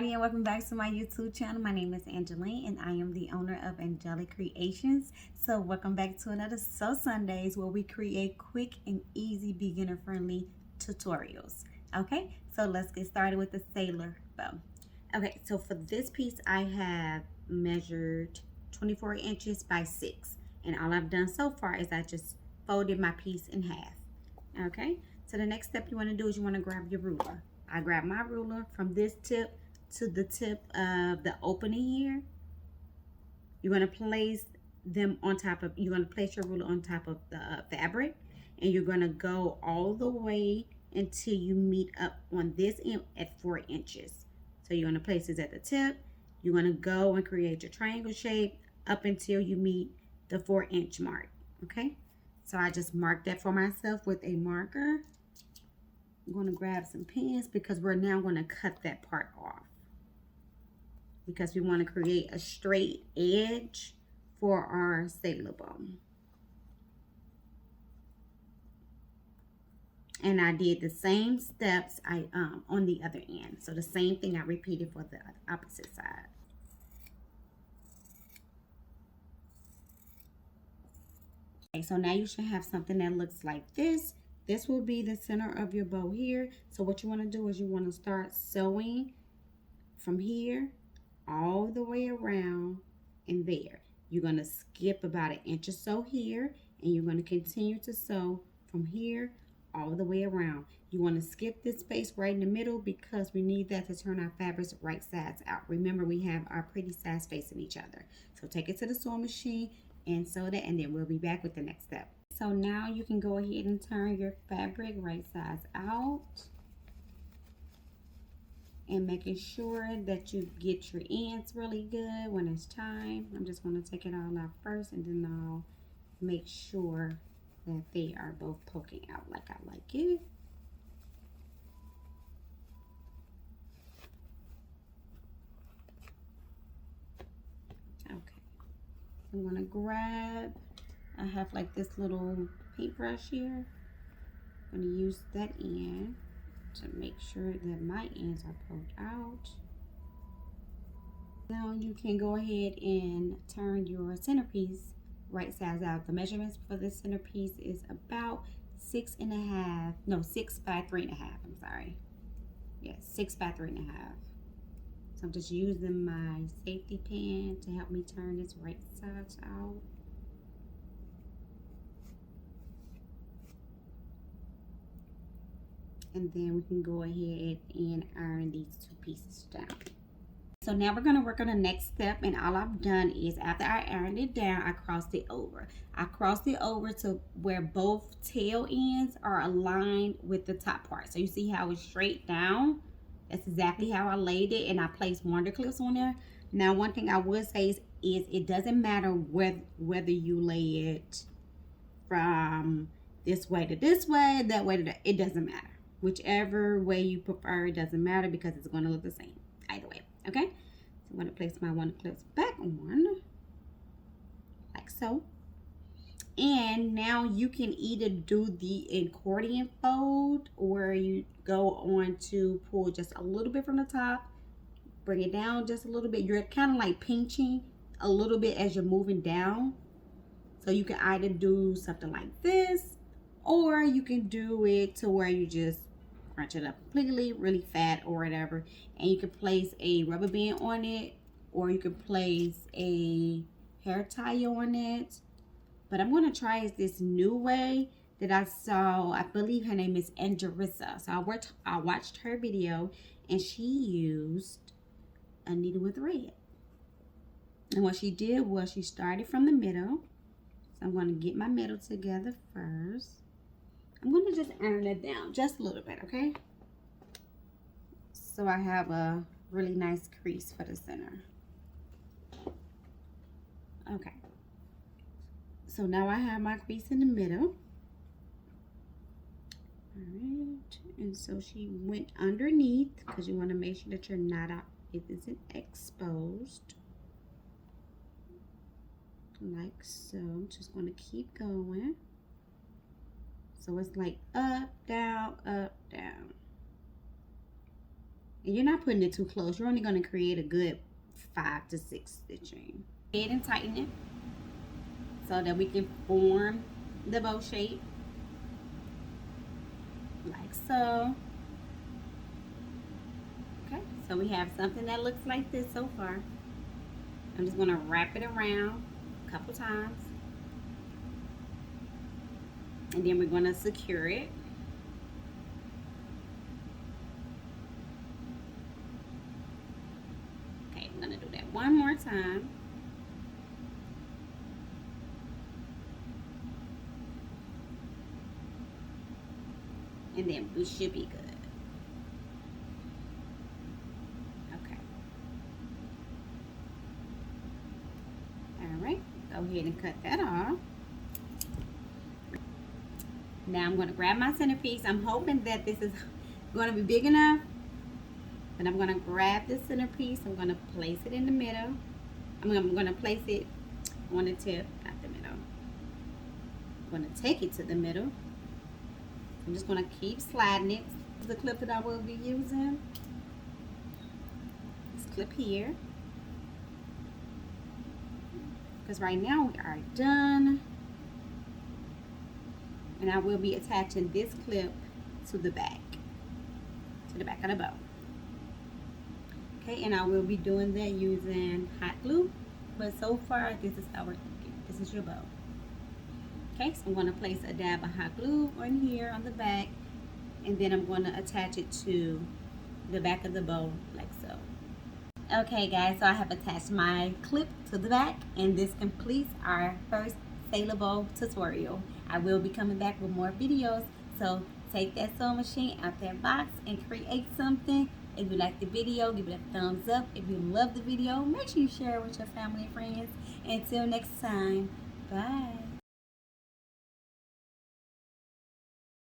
everybody, and welcome back to my YouTube channel. My name is Angeline and I am the owner of Angelic Creations. So welcome back to another Sew Sundays where we create quick and easy beginner friendly tutorials. Okay, so let's get started with the sailor bow. Okay, so for this piece I have measured 24 inches by 6, and all I've done so far is I just folded my piece in half. Okay, so the next step you want to do is you want to grab your ruler. I grab my ruler from this tip to the tip of the opening here. You're going to place them on top of, you're going to place your ruler on top of the fabric, and you're going to go all the way until you meet up on this end at 4 inches. So you're going to place this at the tip. You're going to go and create your triangle shape up until you meet the 4-inch mark. Okay, so I just marked that for myself with a marker. I'm going to grab some pins because we're now going to cut that part off, because we want to create a straight edge for our sailor bow. And I did the same steps on the other end. So the same thing I repeated for the opposite side. Okay, so now you should have something that looks like this. This will be the center of your bow here. So what you want to do is you want to start sewing from here all the way around and there. You're going to skip about 1 inch or so here, and you're going to continue to sew from here all the way around. You want to skip this space right in the middle because we need that to turn our fabrics right sides out. Remember, we have our pretty sides facing each other. So take it to the sewing machine and sew that, and then we'll be back with the next step. So now you can go ahead and turn your fabric right sides out, and making sure that you get your ends really good when it's time. I'm just going to take it all out first, and then I'll make sure that they are both poking out like I like it. Okay, I'm going to grab, I have like this little paintbrush here. I'm going to use that end to make sure that my ends are poked out. Now you can go ahead and turn your centerpiece right sides out. The measurements for this centerpiece is about 6 by 3.5. I'm sorry. Yes, 6 by 3.5. So I'm just using my safety pin to help me turn this right sides out. And then we can go ahead and iron these 2 pieces down. So now we're going to work on the next step, and all I've done is after I ironed it down, I crossed it over. I crossed it over to where both tail ends are aligned with the top part. So you see how it's straight down? That's exactly how I laid it, and I placed wonder clips on there. Now one thing I would say is it doesn't matter whether you lay it from this way to this way, that way to that. It doesn't matter. Whichever way you prefer, it doesn't matter because it's going to look the same either way. Okay, so I'm going to place my wonder clips back on like so. And now you can either do the accordion fold, where you go on to pull just a little bit from the top, bring it down just a little bit. You're kind of like pinching a little bit as you're moving down. So you can either do something like this, or you can do it to where you just crunch it up completely, really fat or whatever. And you can place a rubber band on it, or you can place a hair tie on it. But I'm going to try this new way that I saw. I believe her name is Angelissa. So I watched her video, and she used a needle with thread. And what she did was she started from the middle. So I'm going to get my middle together first. I'm going to just iron it down just a little bit, okay? So I have a really nice crease for the center. Okay. So now I have my crease in the middle. All right. And so she went underneath, because you want to make sure that your knot out isn't exposed. Like so. I'm just going to keep going. So it's like up, down, up, down. And you're not putting it too close. You're only going to create a good 5 to 6 stitching. Go ahead and tighten it so that we can form the bow shape like so. Okay, so we have something that looks like this so far. I'm just going to wrap it around a couple times, and then we're going to secure it. Okay, I'm going to do that one more time. And then we should be good. Okay. All right, go ahead and cut that off. Now I'm going to grab my centerpiece. I'm hoping that this is going to be big enough. But I'm going to grab this centerpiece. I'm going to place it in the middle. I'm going to place it on the tip, not the middle. I'm going to take it to the middle. I'm just going to keep sliding it. This is the clip that I will be using. This clip here. Because right now we are done. And I will be attaching this clip to the back of the bow. Okay, and I will be doing that using hot glue. But so far, this is how we're thinking. This is your bow. Okay, so I'm going to place a dab of hot glue on here on the back, and then I'm going to attach it to the back of the bow like so. Okay guys, so I have attached my clip to the back, and this completes our first Sailor Bow tutorial. I will be coming back with more videos, so take that sewing machine out that box and create something. If you like the video, give it a thumbs up. If you love the video, make sure you share it with your family and friends. Until next time, bye.